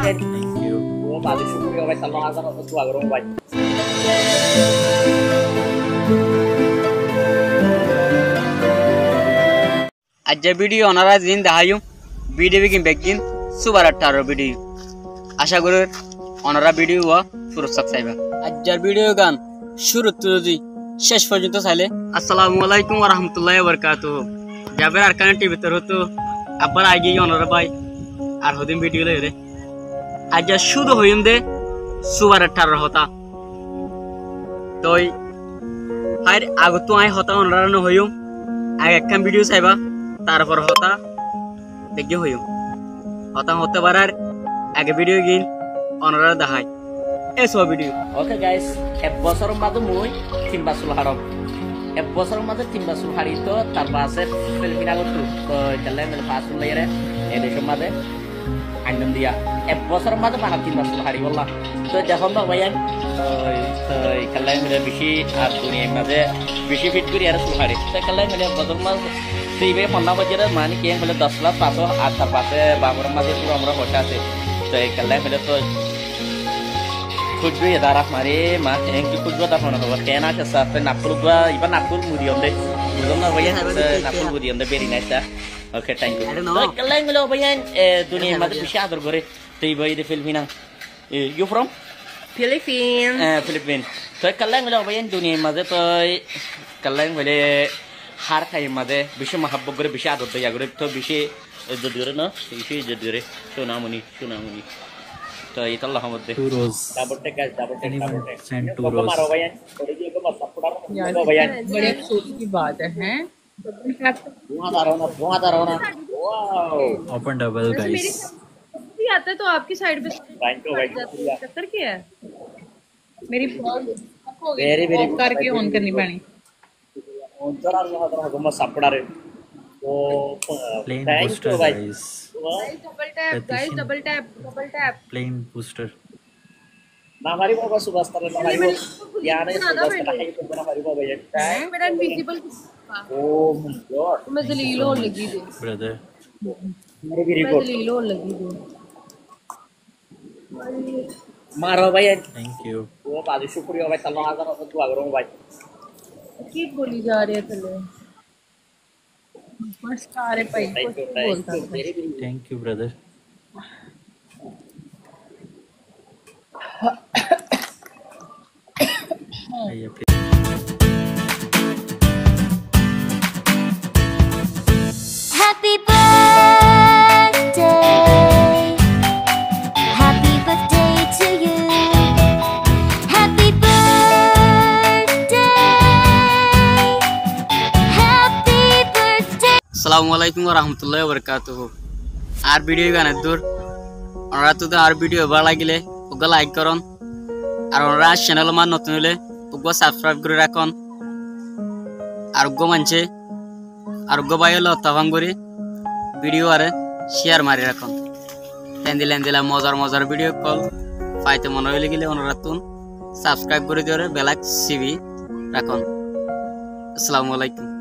ভাইয়া thank you ও বাদে শুকরিয়া ভাই সাল্লাল্লাহু আলাইহি ওয়া সাল্লাম দোয়া করুন ভাই আজকের ভিডিও ওনারা দিন দেখাইও ভিডিও বিকিন বেগিন সুবার 18 ভিডিও আশা করি ওনারা ভিডিও পুরো সাবস্ক্রাইবার আজকের ভিডিও গান শুরু থেকে শেষ পর্যন্ত চাইলে আসসালামু আলাইকুম ওয়া রাহমাতুল্লাহি ওয়া বারাকাতুহু যাবের আরকান টিভি ভিতর হতো আবার আগে ওনারা ভাই আর হদিন ভিডিও লইরে আজ শুরু হইম দে সুবার 18 হতা তোই আর আগে তো আই হতা ওনারা ন হইও আগে একখান ভিডিও চাইবা তারপর হতা দেখি হইও হতা হতে পারার আগে ভিডিও গিন ওনারা দেখাই এসব ভিডিও ওকে গাইস এক বছর মাঝে মুই তিন বাসুল হারম এক বছর মাঝে তিন বাসুল হারি তো তার বাসে ফিলিপিনা করতো তো চলে মেলে বাসুল লাইরে এই দেশের মাঝে আইনম দিয়া এক বছর মাঝে বানা তিন বাসুল হারি বললা তো যখন তো ভাইয়া তো কালাই মেলে বেশি আর দুনিয়ার মাঝে বেশি ফিট করি আর সুহারি তো কালাই মেলে বছর মাঝ সেইভাবে পন্না বাজারে মানে কি বলে 10 লাখ 500 আর তার পাশে বাবুর মাঝে পুরো আমরা হোটা আছে তো কালাই মেলে তো খুঁজবে দাঁড়া মারে মা একটু খুঁজবো তখন হবে কেন আছে স্যার নাকুল এবার নাকুল মুড়িয়ম দে বুঝলাম না ভাইয়া নাকুল মুড়িয়ম দে very nice okay thank you কালাই মেলে ভাইয়া দুনিয়ার মাঝে বেশি আদর করে তো এই ভাই Filipina you from Philippines. Philippines. So kalang melo bayan dunia maze to kalang mele har khay maze bishi mahabbab gore bishi adot ya gore to bishi jodure na bishi jodure sunamuni to eta Allah hamde two rose double take send two rose maro bayan thodi ji ko masapura ko bayan बड़े अफसोस की बात है धुआं ना wow open double guys आता है तो आपकी साइड पे चक्कर क्या है मेरी वेरी करके ऑन करनी पड़ी ontora ko masapura re तो plain booster guys double tap plain booster ना हमारी बाबा सुबस्तर ना हमारी वो यार ये सुबस्तर है तो ना हमारी बाबा ये मेरा इनविजिबल ओ माय गॉड मैं जलील होने लगी थी brother वेरी गुड जलील होने लगी थी मारो भाई thank you वो बादी शुक्रिया भाई सल्लल्लाहु अलैहि वसल्लम दुआ करूं भाई की बोली जा रही है चले बस सारे भाई बोलता है thank you brother Happy birthday to you. Happy birthday. Happy birthday. আসসালামু আলাইকুম ওয়া রাহমাতুল্লাহি ওয়া বারাকাতুহু আর ভিডিও গানের দূর ওনারা তো আর ভিডিও ভালো লাগিলে ওগো লাইক করুন আর ওনারা চ্যানেল মান নতুন হলে ওগো সাবস্ক্রাইব করে রাখুন আর ওগো মানছে আর ওগো ভাই হলো তখন করে ভিডিও আরে শেয়ার মারি রাখুন তেন্দিলা মজার ভিডিও কল পাইতে মনে হইলে গেলে ওনারা তুন সাবস্ক্রাইব করে দিও বেলাক সিবি রাখুন আসসালামু আলাইকুম